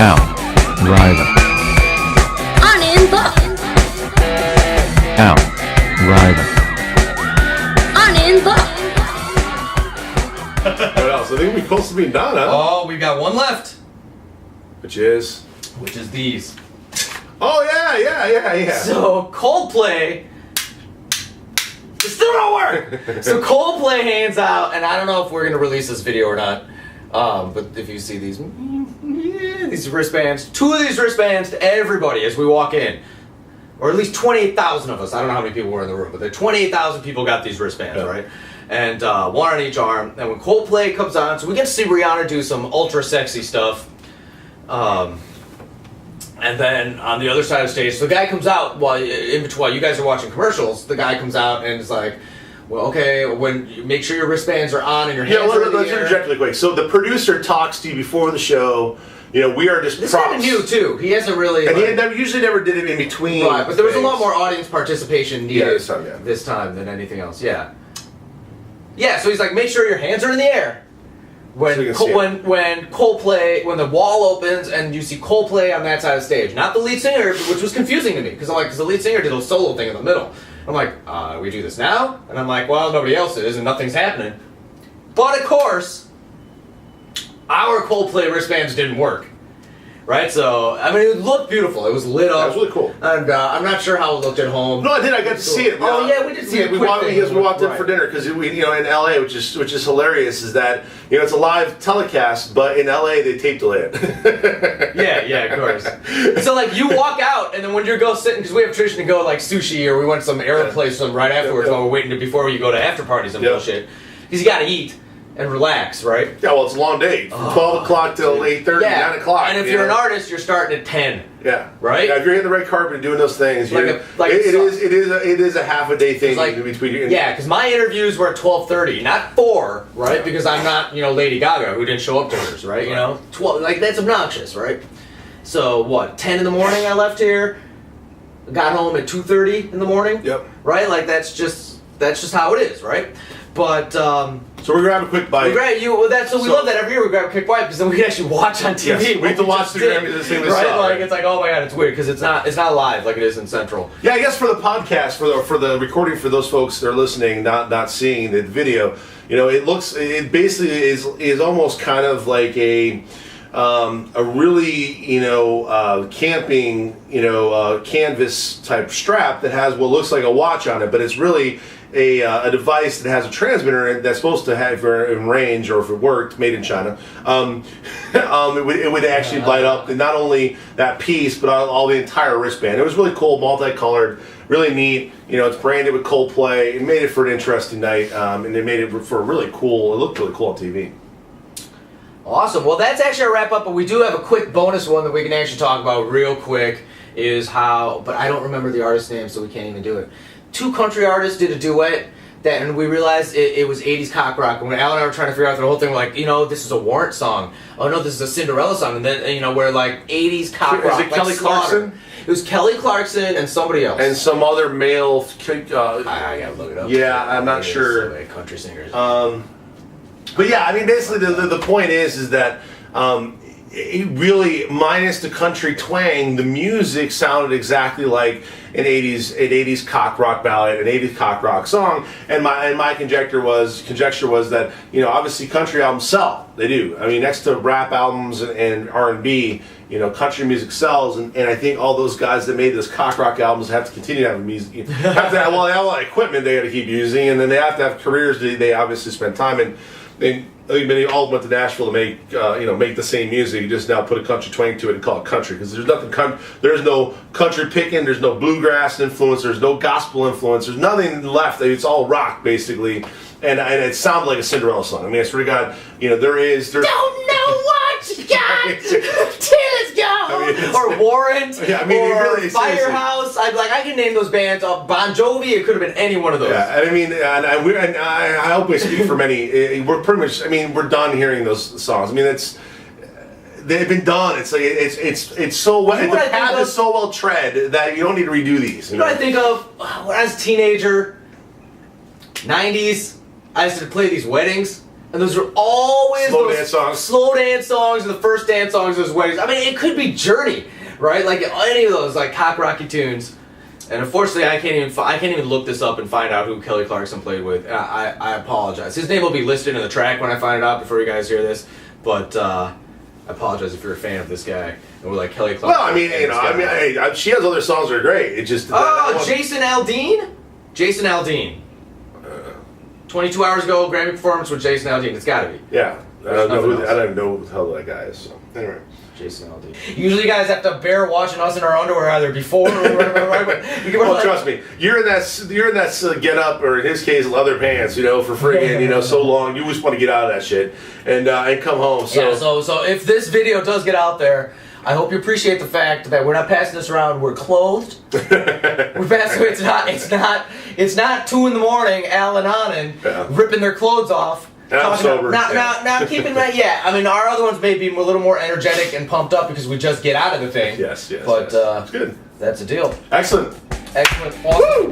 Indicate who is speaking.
Speaker 1: Out. Rider.
Speaker 2: Anand.
Speaker 1: Out. Rider.
Speaker 2: Anand.
Speaker 3: What else? I think we're close to being done, huh?
Speaker 4: Oh, we got one left,
Speaker 3: Which is?
Speaker 4: which is these.
Speaker 3: Oh, yeah.
Speaker 4: So Coldplay. It still don't work. So Coldplay hands out, and I don't know if we're gonna release this video or not. But if you see these wristbands, 2 of these wristbands to everybody as we walk in, or at least 28,000 of us. I don't know how many people were in the room, but there 28,000 people got these wristbands,
Speaker 3: Yeah.
Speaker 4: right? And 1 on each arm. And when Coldplay comes on, so we get to see Rihanna do some ultra sexy stuff. And then on the other side of the stage, so the guy comes out while you guys are watching commercials. The guy comes out and is like, "Well, okay, when you make sure your wristbands are on and your hands are in the
Speaker 3: Let's
Speaker 4: air."
Speaker 3: interject really quick. So the producer talks to you before the show. You know, we are just
Speaker 4: This
Speaker 3: props.
Speaker 4: kind of new too. He hasn't really.
Speaker 3: And
Speaker 4: like-
Speaker 3: he usually never did it in between.
Speaker 4: right, but there was a lot
Speaker 3: things.
Speaker 4: more audience participation needed
Speaker 3: Yeah,
Speaker 4: this time than anything else. Yeah. Yeah. So he's like, "Make sure your hands are in the air." When
Speaker 3: So you can see it.
Speaker 4: when Coldplay, when the wall opens and you see Coldplay on that side of the stage, not the lead singer, which was confusing to me because the lead singer did a solo thing in the middle. I'm like, we do this now, and I'm like, well, nobody else is, and nothing's happening. But of course, our Coldplay wristbands didn't work. Right, so I mean, it looked beautiful. It was lit up.
Speaker 3: That was really cool.
Speaker 4: And I'm not sure how it looked at home.
Speaker 3: No, I did. I got to see it.
Speaker 4: Oh yeah, we did see it.
Speaker 3: We walked in for dinner because we, you know, in LA, which is hilarious, is that it's a live telecast, but in LA they tape delay it.
Speaker 4: Yeah, of course. So like you walk out, and then when you go sitting, because we have tradition to go like sushi, or we went to some Arab place some right afterwards while we're waiting before you go to after parties and bullshit, because you got to eat and relax, right?
Speaker 3: Yeah, well, it's a long day from 12 o'clock till 8:30, 9 o'clock.
Speaker 4: And if you're an artist, you're starting at 10.
Speaker 3: Yeah.
Speaker 4: Right?
Speaker 3: Yeah, if you're hitting the red carpet and doing those things,
Speaker 4: Like
Speaker 3: it is a half a day thing
Speaker 4: like,
Speaker 3: in between you.
Speaker 4: Yeah, because my interviews were at 12:30, not 4, right? Because I'm not, Lady Gaga who didn't show up to hers, right? 12, like that's obnoxious, right? So what? 10 in the morning I left here, got home at 2:30 in the morning.
Speaker 3: Yep.
Speaker 4: Right? Like that's just how it is, right? But
Speaker 3: so we're gonna have a quick bite.
Speaker 4: we love that every year we grab a quick bite because then we can actually watch on TV.
Speaker 3: Yes, we have to watch
Speaker 4: just
Speaker 3: the
Speaker 4: did,
Speaker 3: Grammys the same as
Speaker 4: right?
Speaker 3: saw,
Speaker 4: Like
Speaker 3: right?
Speaker 4: it's like, oh my god, it's weird because it's not live like it is in Central.
Speaker 3: Yeah, I guess for the podcast, for the recording, for those folks that are listening, not seeing the video, it basically is almost kind of like a really camping canvas type strap that has what looks like a watch on it, but it's really a device that has a transmitter in it that's supposed to have in range, or if it worked, made in China, it would actually light up not only that piece but all the entire wristband. It was really cool, multicolored, really neat. It's branded with Coldplay. It made it for an interesting night, and it made it for a really cool. It looked really cool on TV.
Speaker 4: Awesome. Well, that's actually a wrap up, but we do have a quick bonus one that we can actually talk about real quick. But I don't remember the artist's name, so we can't even do it. 2 country artists did a duet, and we realized it was 80s cock rock. And when Alan and I were trying to figure out the whole thing, we're like, this is a Warrant song. Oh no, this is a Cinderella song. And then, we're like 80s cock rock.
Speaker 3: Is it Kelly Clarkson?
Speaker 4: It was Kelly Clarkson and somebody else.
Speaker 3: And some other male.
Speaker 4: I gotta look it up.
Speaker 3: Yeah, I'm not sure.
Speaker 4: Country singers.
Speaker 3: But yeah, I mean, basically the point is that it really, minus the country twang, the music sounded exactly like an 80s cock rock ballad, an 80s cock rock song. And my conjecture was that obviously country albums sell. They do. I mean, next to rap albums and R&B, country music sells, and I think all those guys that made those cock rock albums have to continue to have music. They have a lot of equipment they got to keep using, and then they have to have careers they obviously spend time in. They all went to Nashville to make the same music. You just now put a country twang to it and call it country, because there's nothing. There's no country picking. There's no bluegrass influence. There's no gospel influence. There's nothing left. It's all rock basically, and it sounds like a Cinderella song. I mean, I swear to God, there's.
Speaker 4: Don't know what you got till it's gone. Or Warrant.
Speaker 3: Yeah, I mean,
Speaker 4: or
Speaker 3: really,
Speaker 4: Firehouse. I can name those bands. Bon Jovi. It could have been any one of those.
Speaker 3: Yeah, I mean, and I hope we speak for many. We're pretty much. I mean, we're done hearing those songs. I mean, they've been done. It's like it's so well. The path is so well tread that you don't need to redo these.
Speaker 4: You know what I think of when I was a teenager? 90s. I used to play these weddings. And those are always
Speaker 3: Slow
Speaker 4: those
Speaker 3: dance songs.
Speaker 4: slow dance songs, and the first dance songs of his weddings. I mean, it could be Journey, right? Like any of those like cock rocky tunes. And unfortunately, I can't even look this up and find out who Kelly Clarkson played with. I apologize. His name will be listed in the track when I find it out before you guys hear this. But I apologize if you're a fan of this guy and we're like Kelly Clarkson.
Speaker 3: Well, I mean, hey, she has other songs that are great. It just
Speaker 4: Jason Aldean. Jason Aldean. 22 hours ago, Grammy performance with Jason Aldean. It's got to be.
Speaker 3: Yeah, I don't even know who the hell that guy is. So anyway.
Speaker 4: Jason Aldean. Usually, you guys have to bear watching us in our underwear either before or whatever.
Speaker 3: Well, trust me, you're in that get up, or in his case, leather pants. For friggin' so long. You just want to get out of that shit and come home. So.
Speaker 4: Yeah. So if this video does get out there, I hope you appreciate the fact that we're not passing this around. We're clothed. It's not 2 in the morning. Al and Anand ripping their clothes off.
Speaker 3: I'm sober.
Speaker 4: Now, keeping that, yeah. I mean, our other ones may be a little more energetic and pumped up because we just get out of the thing.
Speaker 3: Yes.
Speaker 4: But
Speaker 3: it's good.
Speaker 4: That's a deal.
Speaker 3: Excellent.
Speaker 4: Awesome.
Speaker 3: Woo!